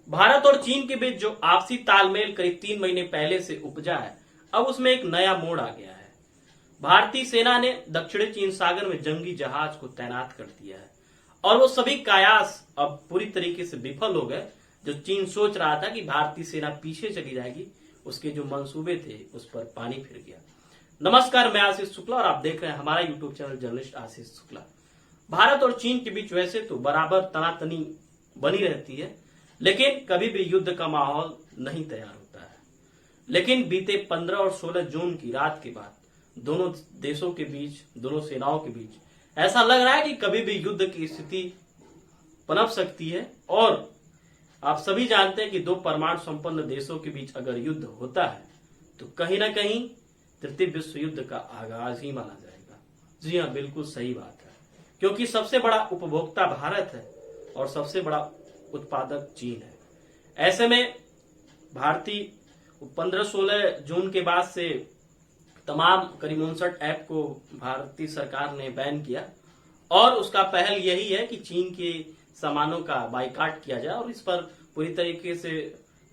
भारत और चीन के बीच जो आपसी तालमेल करीब 3 महीने पहले से उपजा है, अब उसमें एक नया मोड़ आ गया है। भारतीय सेना ने दक्षिणी चीन सागर में जंगी जहाज को तैनात कर दिया है और वो सभी कयास अब पूरी तरीके से विफल हो गए। जो चीन सोच रहा था कि भारतीय सेना पीछे चली जाएगी, उसके जो मंसूबे थे उस पर पानी फिर गया। नमस्कार, मैं आशीष शुक्ला और आप देख रहे हैं हमारा YouTube channel journalist Ashish Shukla. Bharat और चीन के बीच वैसे तो बराबर तनातनी बनी रहती है, लेकिन कभी भी युद्ध का माहौल नहीं तैयार होता है। लेकिन बीते 15 और 16 जून की रात के बाद दोनों देशों के बीच, दोनों सेनाओं के बीच ऐसा लग रहा है कि कभी भी युद्ध की स्थिति पनप सकती है। और आप सभी जानते हैं कि दो परमाणु संपन्न देशों के बीच अगर युद्ध होता है तो कहीं ना कहीं तृतीय विश्व युद्ध का आगाज ही माना जाएगा। जी हाँ, बिल्कुल सही बात है, क्योंकि सबसे बड़ा उपभोक्ता भारत है और सबसे बड़ा उत्पादक चीन है। ऐसे में भारतीय 15-16 जून के बाद से तमाम करीब 59 ऐप को भारतीय सरकार ने बैन किया और उसका पहल यही है कि चीन के सामानों का बाइकाट किया जाए। और इस पर पूरी तरीके से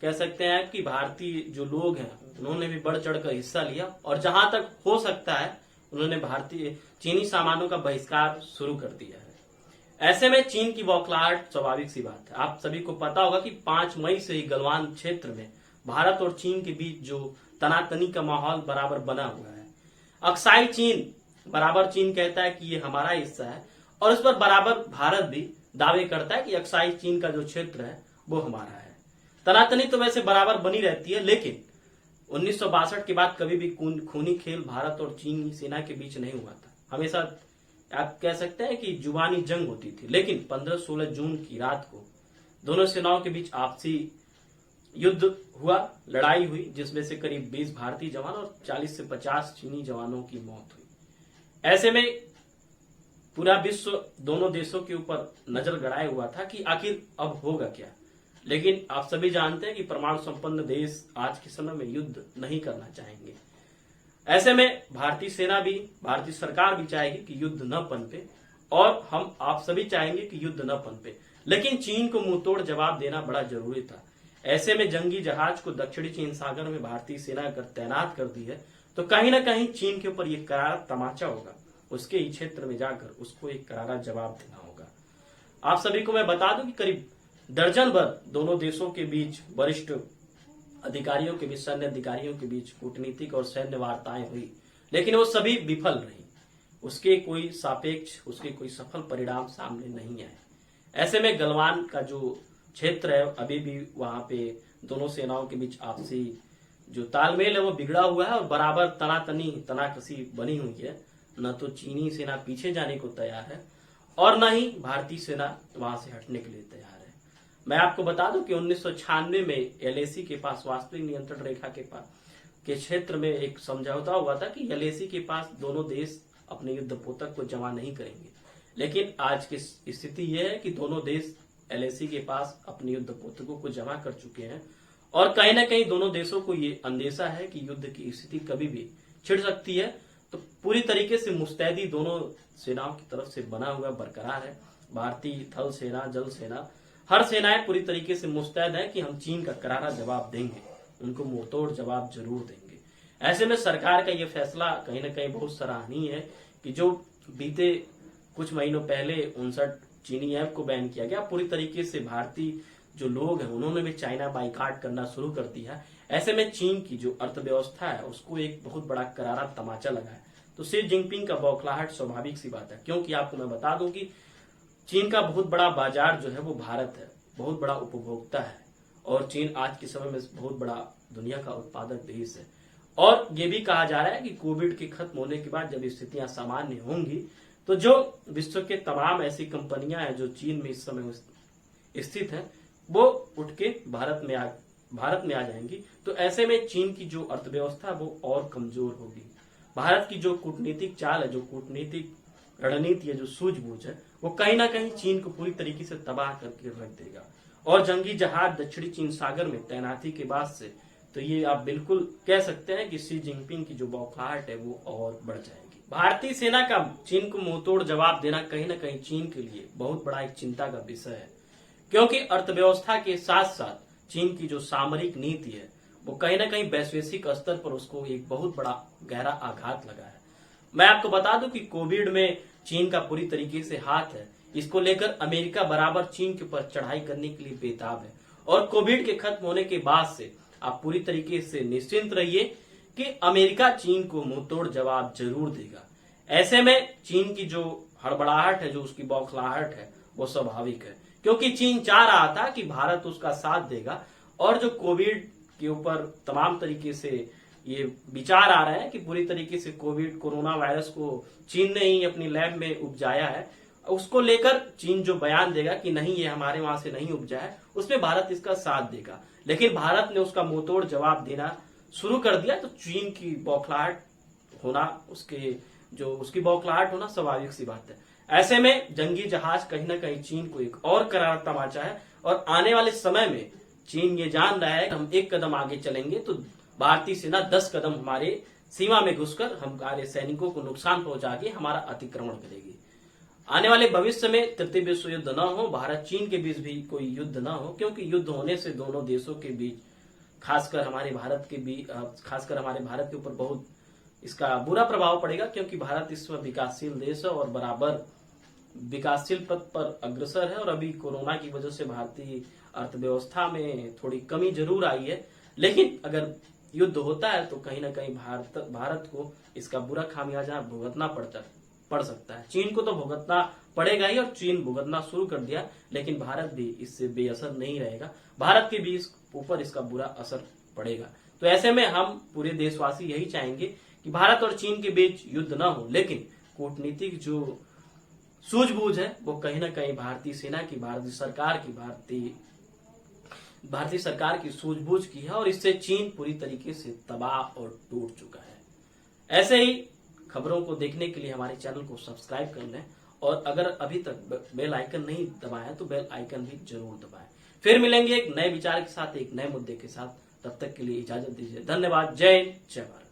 कह सकते हैं कि भारतीय जो लोग हैं उन्होंने भी बढ़ चढ़कर हिस्सा लिया और जहां तक हो सकता है उन्होंने भारतीय चीनी सामानों का बहिष्कार शुरू कर दिया है। ऐसे में चीन की बौखलाहट स्वाभाविक सी बात है। आप सभी को पता होगा कि 5 मई से ही गलवान क्षेत्र में भारत और चीन के बीच जो तनातनी का माहौल बराबर बना हुआ है। अक्साई चीन बराबर चीन कहता है कि ये हमारा हिस्सा है और इस पर बराबर भारत भी दावे करता है कि अक्साई चीन का जो क्षेत्र है वो हमारा है। तनातनी तो वैसे बराबर बनी रहती है, लेकिन 1962 के बाद कभी भी खूनी खेल भारत और चीन सेना के बीच नहीं हुआ था। हमेशा आप कह सकते हैं कि जुबानी जंग होती थी, लेकिन 15-16 जून की रात को दोनों सेनाओं के बीच आपसी युद्ध हुआ, लड़ाई हुई, जिसमें से करीब 20 भारतीय जवान और 40 से 50 चीनी जवानों की मौत हुई। ऐसे में पूरा विश्व दोनों देशों के ऊपर नजर गड़ाए हुआ था कि आखिर अब होगा क्या। लेकिन आप सभी जानते हैं कि परमाणु संपन्न देश आज के समय में युद्ध नहीं करना चाहेंगे। ऐसे में भारतीय सेना भी, भारतीय सरकार भी चाहेगी कि युद्ध न पनपे और हम आप सभी चाहेंगे कि युद्ध न पनपे, लेकिन चीन को मुंहतोड़ जवाब देना बड़ा जरूरी था। ऐसे में जंगी जहाज को दक्षिणी चीन सागर में भारतीय सेना अगर तैनात कर दी है तो कहीं ना कहीं चीन के ऊपर यह करारा तमाचा होगा। उसके ही क्षेत्र में जाकर उसको एक करारा जवाब देना होगा। आप सभी को मैं बता दूं कि करीब दर्जन भर दोनों देशों के बीच, वरिष्ठ अधिकारियों के बीच, सैन्य अधिकारियों के बीच कूटनीतिक और सैन्य वार्ताएं हुई, लेकिन वो सभी विफल रही। उसके कोई सापेक्ष, उसके कोई सफल परिणाम सामने नहीं आए। ऐसे में गलवान का जो क्षेत्र है अभी भी वहां पे दोनों सेनाओं के बीच आपसी जो तालमेल है वो बिगड़ा हुआ है और बराबर तनाकसी बनी हुई है। न तो चीनी सेना पीछे जाने को तैयार है और न ही भारतीय सेना वहां से हटने के लिए तैयार है। मैं आपको बता दूं कि 1996 में एलएसी के पास, वास्तविक नियंत्रण रेखा के क्षेत्र में एक समझौता हुआ था कि एलएसी के पास दोनों देश अपने युद्ध पोतक को जमा नहीं करेंगे। लेकिन आज की स्थिति यह है कि दोनों देश एलएसी के पास अपने युद्ध पोतकों को जमा कर चुके हैं और कहीं ना कहीं दोनों देशों को ये अंदेशा है कि युद्ध की स्थिति कभी भी छिड़ सकती है। तो पूरी तरीके से मुस्तैदी दोनों सेनाओं की तरफ से बना हुआ बरकरार है। भारतीय थल सेना, जल सेना, हर सेनाएं पूरी तरीके से मुस्तैद है कि हम चीन का करारा जवाब देंगे, उनको मुंहतोड़ जवाब जरूर देंगे। ऐसे में सरकार का यह फैसला कहीं ना कहीं बहुत सराहनीय है कि जो बीते कुछ महीनों पहले 59 चीनी ऐप को बैन किया गया, पूरी तरीके से भारतीय जो लोग हैं उन्होंने भी चाइना बाइकाट करना शुरू कर दिया। ऐसे में चीन की जो अर्थव्यवस्था है उसको एक बहुत बड़ा करारा तमाचा लगा है। तो शी जिनपिंग का बौखलाहट स्वाभाविक सी बात है, क्योंकि आपको मैं बता दूं कि चीन का बहुत बड़ा बाजार जो है वो भारत है, बहुत बड़ा उपभोक्ता है और चीन आज के समय में बहुत बड़ा दुनिया का उत्पादक देश है। और ये भी कहा जा रहा है कि कोविड के खत्म होने के बाद जब स्थितियां सामान्य होंगी तो जो विश्व के तमाम ऐसी कंपनियां हैं जो चीन में इस समय स्थित हैं वो उठ के भारत में आ जाएंगी। तो ऐसे में चीन की जो अर्थव्यवस्था है वो और कमजोर होगी। भारत की जो कूटनीतिक चाल है, जो कूटनीतिक रणनीति है, जो सूझबूझ है, वो कहीं ना कहीं चीन को पूरी तरीके से तबाह करके रख देगा। और जंगी जहाज दक्षिणी चीन सागर में तैनाती के बाद से तो ये आप बिल्कुल कह सकते हैं कि शी जिनपिंग की जो बौखलाहट है वो और बढ़ जाएगी। भारतीय सेना का चीन को मुंहतोड़ जवाब देना कहीं ना कहीं चीन के लिए बहुत बड़ा एक चिंता का विषय है, क्योंकि अर्थव्यवस्था के साथ साथ चीन की जो सामरिक नीति है वो कहीं ना कहीं वैश्विक स्तर पर उसको एक बहुत बड़ा गहरा आघात लगा है। मैं आपको बता दूं कि कोविड में चीन का पूरी तरीके से हाथ है। इसको लेकर अमेरिका बराबर चीन के ऊपर चढ़ाई करने के लिए बेताब है और कोविड के खत्म होने के बाद से आप पूरी तरीके से निश्चिंत रहिए कि अमेरिका चीन को मुंहतोड़ जवाब जरूर देगा। ऐसे में चीन की जो हड़बड़ाहट है, जो उसकी बौखलाहट है, वो स्वाभाविक है, क्योंकि चीन चाह रहा था कि भारत उसका साथ देगा और जो कोविड के ऊपर तमाम तरीके से ये विचार आ रहे हैं कि पूरी तरीके से कोरोना वायरस को चीन ने ही अपनी लैब में उपजाया है, उसको लेकर चीन जो बयान देगा कि नहीं ये हमारे वहां से नहीं उपजा है, उसमें भारत इसका साथ देगा। लेकिन भारत ने उसका मुंहतोड़ जवाब देना शुरू कर दिया तो चीन की बौखलाहट होना उसकी बौखलाहट होना स्वाभाविक सी बात है। ऐसे में जंगी जहाज कहीं ना कहीं चीन को एक और करारा तमाचा है और आने वाले समय में चीन ये जान रहा है कि हम एक कदम आगे चलेंगे तो भारतीय सेना 10 कदम हमारे सीमा में घुसकर हमारे सैनिकों को नुकसान पहुंचा के हमारा अतिक्रमण करेगी। आने वाले भविष्य में तृतीय विश्व युद्ध न हो, भारत चीन के बीच भी कोई युद्ध न हो, क्योंकि युद्ध होने से दोनों देशों के बीच खासकर हमारे भारत के ऊपर बहुत इसका बुरा प्रभाव पड़ेगा, क्योंकि भारत इस समय विकासशील देश है और बराबर विकासशील पथ पर अग्रसर है और अभी कोरोना की वजह से भारतीय अर्थव्यवस्था में थोड़ी कमी जरूर आई है। लेकिन अगर युद्ध होता है तो कहीं ना कहीं भारत को इसका बुरा खामियाजा भुगतना पड़ सकता है। चीन को तो भुगतना पड़ेगा ही और चीन भुगतना शुरू कर दिया, लेकिन भारत भी इससे बेअसर नहीं रहेगा। भारत के भी ऊपर इसका बुरा असर पड़ेगा। तो ऐसे में हम पूरे देशवासी यही चाहेंगे कि भारत और चीन के बीच युद्ध ना हो, लेकिन कूटनीतिक जो सूझबूझ है वो कहीं ना कहीं भारतीय सेना की, भारतीय सरकार की सूझबूझ की है और इससे चीन पूरी तरीके से तबाह और टूट चुका है। ऐसे ही खबरों को देखने के लिए हमारे चैनल को सब्सक्राइब कर लें और अगर अभी तक बेल आइकन नहीं दबाया तो बेल आइकन भी जरूर दबाएं। फिर मिलेंगे एक नए विचार के साथ, एक नए मुद्दे के साथ। तब तक के लिए इजाजत दीजिए। धन्यवाद। जय हिंद, जय भारत।